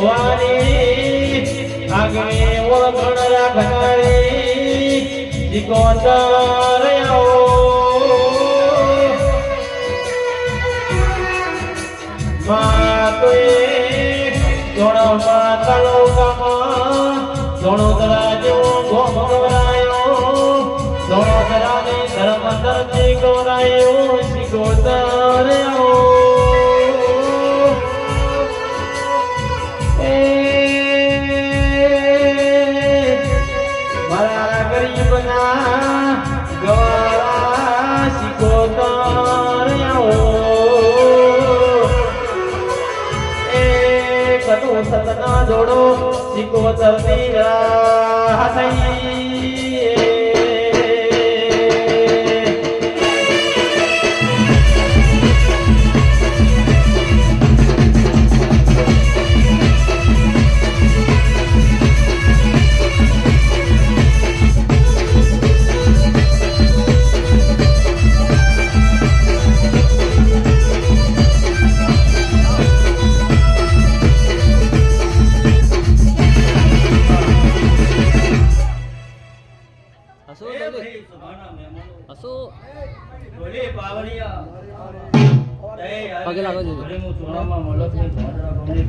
ભવાની આગમે ઓળખણ રાખનારી જીકોતર આવો માતોએ જોણો માતાલો કામા જોણો તરાજો ગોમ ગવરાયો જોણો તરાને ધર્મ ધરતી ગવરાયો જીકોતર આવો સતના જોડો સિકોતર ની રાહ થઈ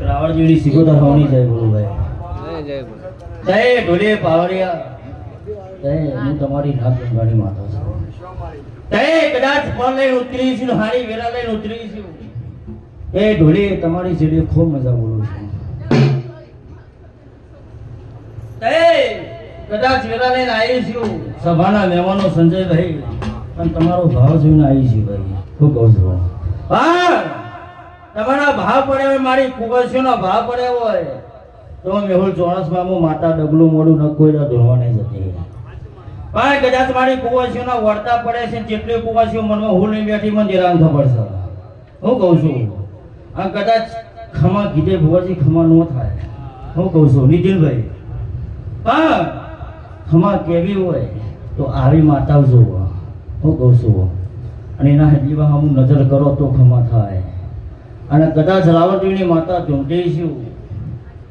રાવણજીની સિકોતર હોવાની જય બોલો ભાઈ જય બોલો જય ઢોલે પાવડિયા જય હું તમારી નાથ ગંગાની માતા છું જય કદાચ ફળ લઈને ઉતરી છું હારી વેરા લઈને ઉતરી છું એ ઢોલે તમારી જોડે ખૂબ મજા બોલું છું જય કદાચ વેરા લઈને આવી છું સભાના મહેમાનો સંજયભાઈ પણ તમારો ભાવ જોઈને આવી છું ભાઈ શું કહું છું હા તમારા ભાવ પડ્યા હોય મારી કુવાસીઓનો ભાવ પડ્યો હોય તો મેહુલ ચોરસમાં હું માતા ડગલું મોડું ન કોઈ ધોવા નહીં જતી પણ કદાચ મારી કુવાસીઓના વળતા પડે છે જેટલી કુવાસીઓ મનમાં હું નહીં બેઠી મને હેરાન ખબર છે હું કહું છું આ કદાચ ખમા કીધે ભુવાજી ખમા ન થાય હું કહું છું નિધિનભાઈ પણ ખમા કેવી હોય તો આવી માતા જોવો હું કહું છું અને એના હજીવા હું નજર કરો તો ખમા થાય અને કદાચ રાવણદેવની માતા ઝૂંટી છું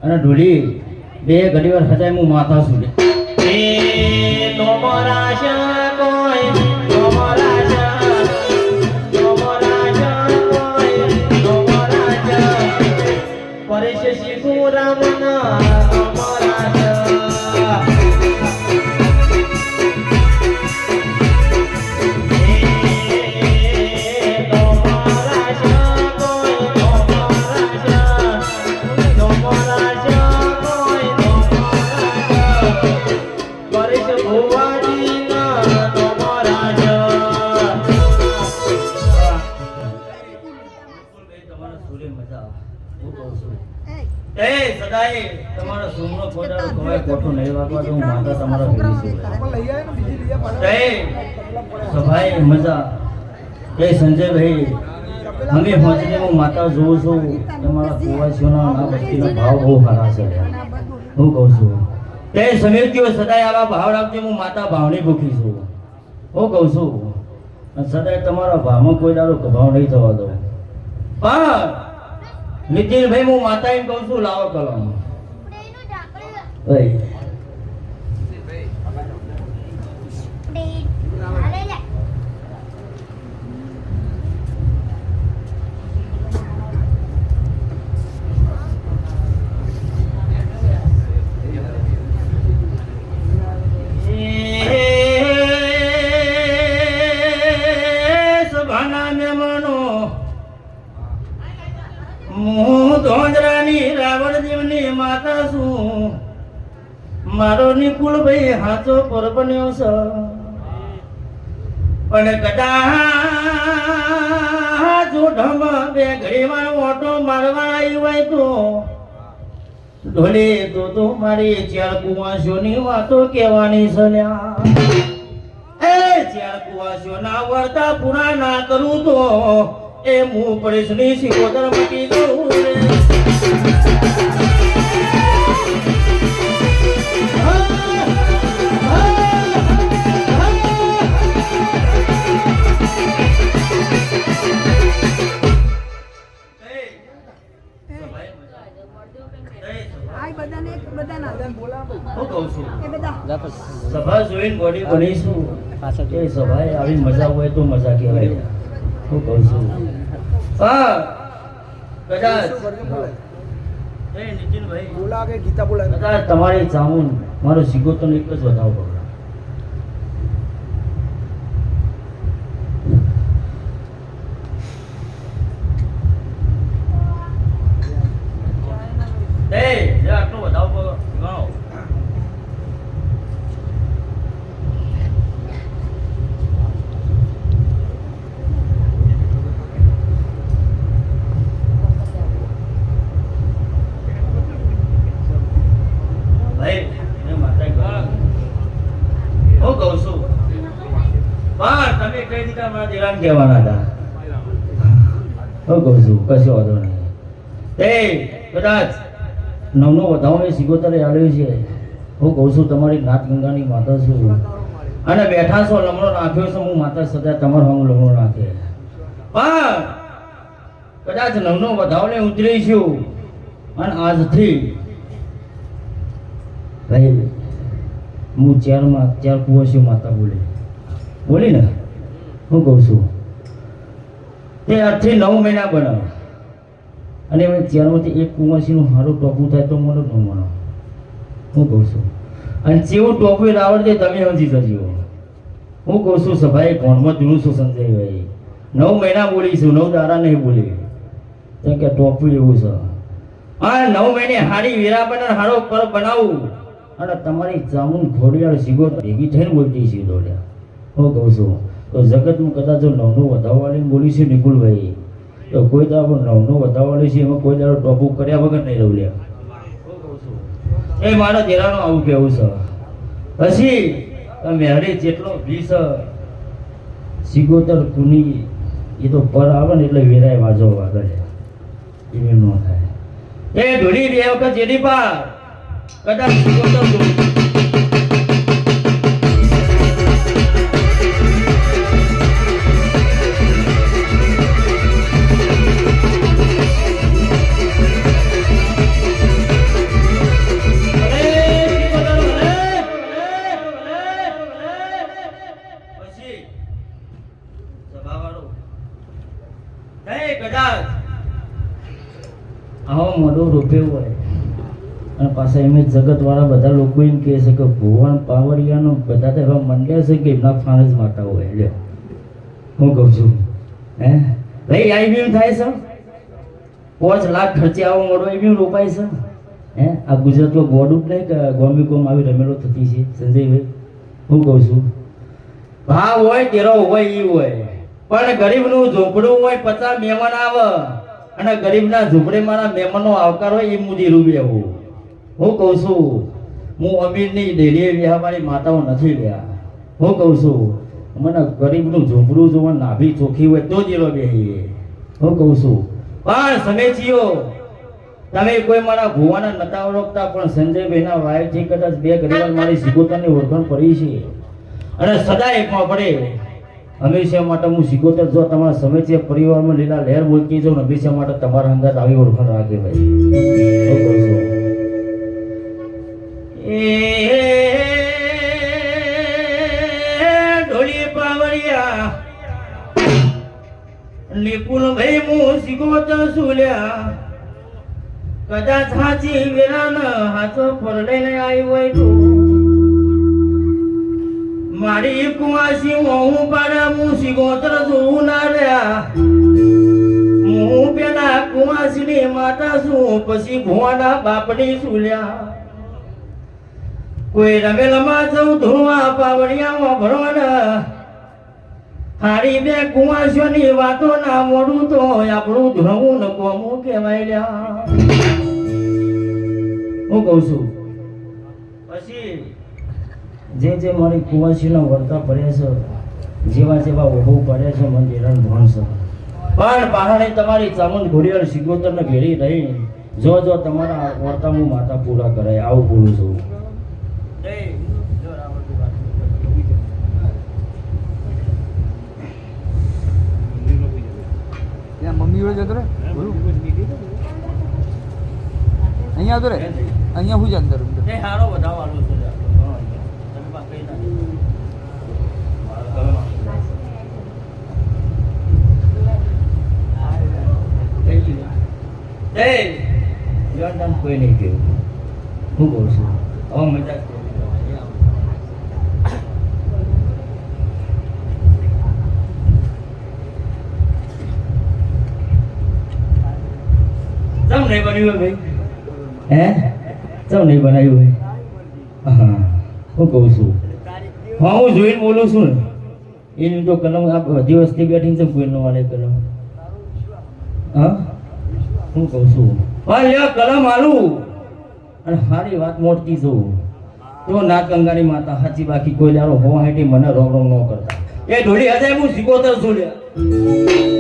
અને ઢોલી બે ઘડી વાર હજાય હું માતા છું પરેશ શિખુ રામના તમારા સોમનો કોડારો કોઈ કોઠો નહીં વાગવા દઉં માતા તમારા ભેરી છે સભાઈ મજા એ સંજયભાઈ અમે પહોંચીને હું માતા જોઉં છું તમારા કુવાસીઓના આ વસ્તીના ભાવ બહુ સારા છે હું કહું છું તે સમિતિઓ સદાય આવા ભાવ રાખજો હું માતા ભાવની ભૂખી છું હું કહું છું અને સદાય તમારા ભાવમાં કોઈ દાડો ભાવ નહીં થવા દો પણ નિતિનભાઈ હું માતા એમ કહું છું લાવો કલમ ભાઈ રાવણદેવની માતા છું મારો નિકુલ ભાઈ હાચો પરબન્યો છે પણ કદાચ ઢમ બે ઘડીમાં ઓટો મારવા આવ્યો હોય તો ઢોલે તો મારી ચાર કુવાસીઓની વાતો કહેવાની છે એ ચાર કુવાસીઓ ના વર્તા પૂરા ના કરું તો એ હું પરેશની સિકોતર મટી દઉં અને એક બધાના હું કહું છું એ બધા સભા જોઈને બોડી બનીશું એ સભાએ આવી મજા હોય તો મજા કહેવાય હું કહું છું હા કદાચ એ નીતિનભાઈ બોલા કે ગીતા બોલા કદાચ તમારી ચામુન મારો સિગોતર એક જ વધાવો પડે આટલો વધાવો ગણો ભાઈ એને માતા હું કહું છું પણ તમે કઈ દીધા મારા દેરાને કહેવાના હતા હું કહું છું કશો વાંધો નહીં તે કદાચ નવનો વધાવો એ સિગોતરે આવ્યો છે હું કહું છું તમારી નાથ ગંગાની માતા છું અને બેઠા છો લમણો નાખ્યો છે હું માતા સદા તમારો હું લમણો નાખે પણ કદાચ નવનો વધાવને ઉતરી છું અને આજથી ભાઈ હું ચાર કુંવરસી માતા બોલી ને હું કહું છું તે આજથી 9 મહિના બને અને હવે ચારમાંથી એક કુંવરસીનું સારું ટોપું થાય તો મને ન મળો હું કહું છું અને જેવું ટોપું આવડે તમે સમજી જજો હું કહું છું સભાએ કોણમાં જૂનું છું સંજયભાઈ 9 મહિના બોલીશું 9 દાડા નહીં બોલી કેમ કે ટોપું એવું છે આ 9 મહિને હારી વીરા બને હારો પર બનાવું અને તમારી જામુન ખોડિયાળ સિગો ભેગી થઈને બોલતી છે દોડ્યા હું કહું છું તો જગતમાં કદાચ જો 9નું વધાવવાળી બોલીશું નિકુલભાઈ તો કોઈ દાડો 9નું વધાવવાળી છે એમાં કોઈ દાડો ટોપું કર્યા વગર નહીં રહું લ્યા એ મારા દેરાનું આવું કેવું છે પછી મેહરી જેટલો 20 સિગોતર કુની એ તો પર આવે ને એટલે વેરાય વાજો આગળ એમ ન થાય એ ધોળી 2 વખત જેડી પાર કદાચ સિગોતર આવો મોડો રૂપિયો હોય અને પાછા એમ જગત વાળા બધા લોકો એમ કહે છે કે ભુવન પાવરિયાનો બધા તો એવા મંડ્યા છે કે એમના ફાન જ માતા હોય લ્યો હું કહું છું હે ભાઈ આ એમ થાય છે 5 લાખ ખર્ચે આવો મોડો એમ રોપાય છે હે આ ગુજરાતમાં ગોડું જ નહીં કે ગોમ્બીકોમ આવી રમેલો થતી છે સંજયભાઈ હું કહું છું ભાવ હોય તેરો હોય એ હોય પણ ગરીબનું ઝૂંપડું હોય 50 મહેમાન આવે અને ગરીબના ઝૂંપડે મારા મહેમાનો આવકાર હોય એ મુદી રૂબેવું હું કહું છું હું અમીરની ડેલીએ વ્યાહવાળી માતાઓ નથી રહ્યા હું કહું છું મને ગરીબનું ઝૂંપડું જોવા નાભી ચોખ્ખી હોય તો જ એનો બેહીએ હું કહું છું પણ સમયચીઓ તમે કોઈ મારા ભુવાના નતા ઓળખતા પણ સંજયભાઈના વાયથી કદાચ 2 ગરીબ મારી સિગોતરની ઓળખાણ પડી છે અને સદા એકમાં પડે હંમેશા માટે હું સિગોતર જો તમારા સમયથી પરિવારમાં લીલા લહેર બોલતી જાઉં હંમેશા માટે તમારા અંગાત આવી ઓળખાણ રાખે ભાઈ ઢોલી પાવડિયા નિપુલ ભાઈ હું સિગોતર સુલ્યા કદાચ હાચી વેરાન હાથો પરડે આવી હોય તો મારી કુવાસી હું પાડા હું સિગોતર જોઉં ના રહ્યા હું પેલા કુવાસીની માતા છું પછી ભુવાના બાપની સુલ્યા કોઈ રમેલમાં જઉં ધોવા પાવડિયામાં ભરવાના હારી 2 કુવાસીઓની વાતો ના મોડું તો આપણું ધોવું ન કોમું કહેવાય લ્યા હું કહું છું પછી જે મારી કુંવરસીના વર્તા પડ્યા છે જેવા ઓહો પડ્યા છે મને હેરાન ભણ છે પણ પહાડે તમારી ચામુંડ ઘોડિયાળ સિગોતરને ઘેરી રહી જો તમારા વર્તા હું માતા પૂરા કરાય આવું બોલું છું મમ્મી જોડે જતો રે અહીંયા આવતો રે અહીંયા હું જ અંદર એ હારો વધારવાનો છે તમે પા કઈ ના કોઈ નહીં કહ્યું હું કહું છું હવે મજા ચમ નહીં બન્યું ભાઈ હે ચમ નહીં બનાવ્યું ભાઈ હા હું કહું છું હા હું જોઈને બોલું છું ને એની તો કલમ આ બધી વસ્તી બેઠી છે કોઈ નો વાલે કલમ હા હું કહું છું હા લ્યો કલમ આલું અને સારી વાત મોટતી છું તો નાક ગંગાની માતા સાચી બાકી કોઈ દારો હો હાટી મને રોમ રોમ ન કરતા એ ઢોળી હજાર હું શીખોતર છું લ્યા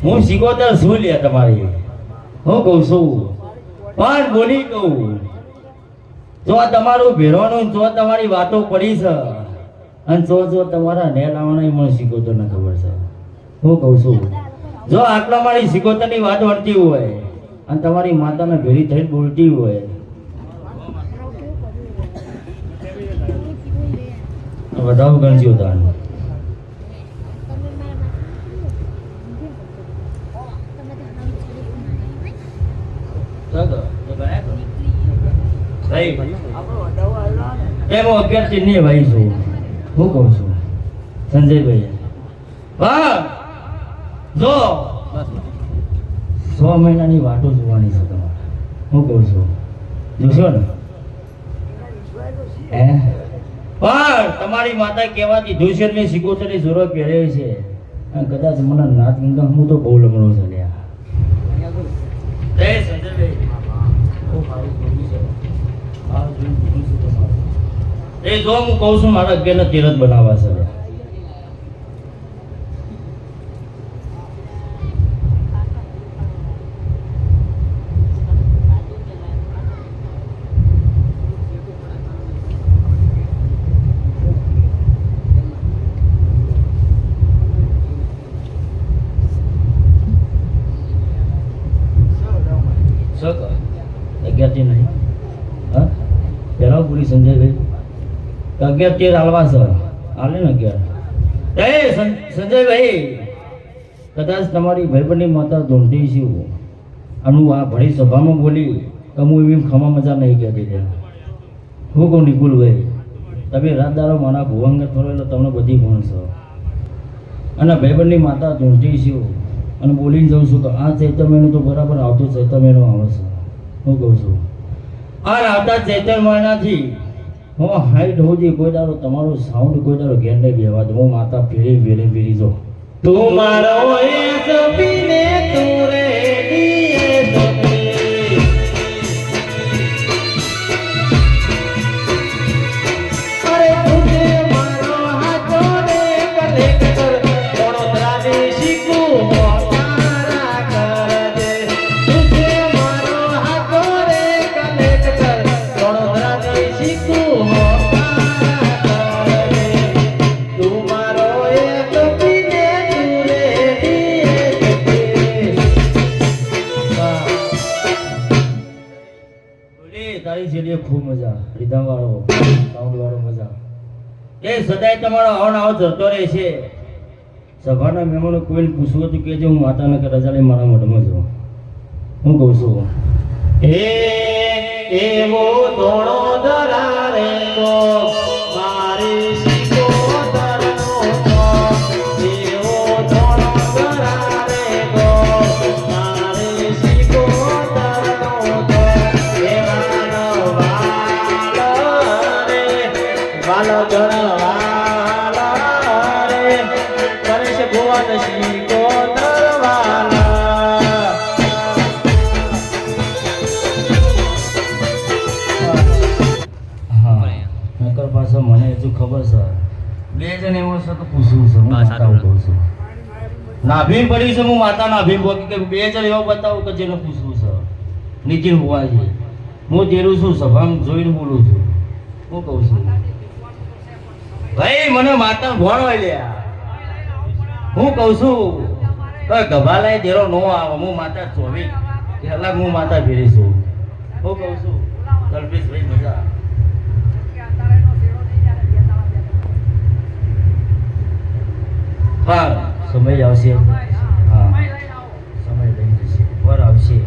હું શીખોતર શું લે તમારી હું કહું છું પણ બોલી કહું જો તમારું ભેરવાનું જો તમારી વાતો પડી છે અને જો તમારા ને લાવવાના મને શીખોતર ને ખબર છે હું કહું છું જો આટલા મારી શીખોતરની વાત વળતી હોય અને તમારી માતાને ભેરી થઈને બોલતી હોય વધાવ ગણજો તાન ભાઈ છું હું કહું છું સંજયભાઈ હા જો 6 મહિનાની વાતો જોવાની છે તમારે હું કહું છું જોશો ને હે પણ તમારી માતા કહેવાતી દુષ્યન ની સિકોતરની જોરો પહેરે છે અને કદાચ મને નાથ ગંગા હું તો બહુ લમણો છે લ્યા જય સંજયભાઈ ઓ મારું બોલું છે આ જોઈ બોલું છું તમારું એ જો હું કહું છું મારા અગિયાર તીરથ બનાવવા છે અગિયાર નહીં હા પેલા પૂરી સંજયભાઈ 11 13 હાલવા છે હાલે ને 11 એ સંજયભાઈ કદાચ તમારી ભાઈબંધની માતા ધૂંઢી છે આનું આ ભળી સભામાં બોલી તો હું એમ ખમા મજા નહીં કહેતી ત્યાં હું કહું નિકુલભાઈ તમે રાતદારો મારા ભુવંગ થોડો એટલે તમને બધી ભણશો અને ભાઈબંધની માતા ધૂંઢી છે અને બોલીને જાઉં છું કે આ ચૈત્ર મહિનો તો બરાબર આવતો ચૈત્ર મહિનો આવે છે હું કહું છું આ આવતા ચૈત્ર મહિનાથી હું હાઈટ હોજી કોઈ દારો તમારું સાઉન્ડ કોઈ દારો ઘેર નહીં બેવા દો હું માતા ફેરી જો તું મારો પીને તું રે ખૂબ મજા રીધમ વાળો સાઉન્ડ વાળો મજા એ સદાય તમારો આવન આવો જતો રહે છે સભાના મહેમાનો કોઈને પૂછવું હતું કે હું માતાને કે રજાડી મારા મોઢમાં છું હું કહું છું એવો ધોળો દરારે ગો મારી સિકોતરનો એવો ધોળો દરારે ગો મારી સિકોતરનો વાલો ગણવાલા રે કરે છે ભુવન શ્રી બે જણ એવો છે તો પૂછવું છે હું માતા કહું છું નાભી પડી છે હું માતા નાભી બોલી કે બે જણ એવો બતાવું કે જેને પૂછવું છે નીતિન હોવાજી હું તેરું છું સભામાં જોઈને બોલું છું હું કહું છું ભાઈ મને માતા ભણ હોય લ્યા હું કહું છું ગભા લઈ દેરો નો આવે હું માતા 24 કલાક હું માતા ફેરી છું હું કહું છું કલ્પેશભાઈ મજા હા સમય આવશે હા સમય લઈ જશે વાર આવશે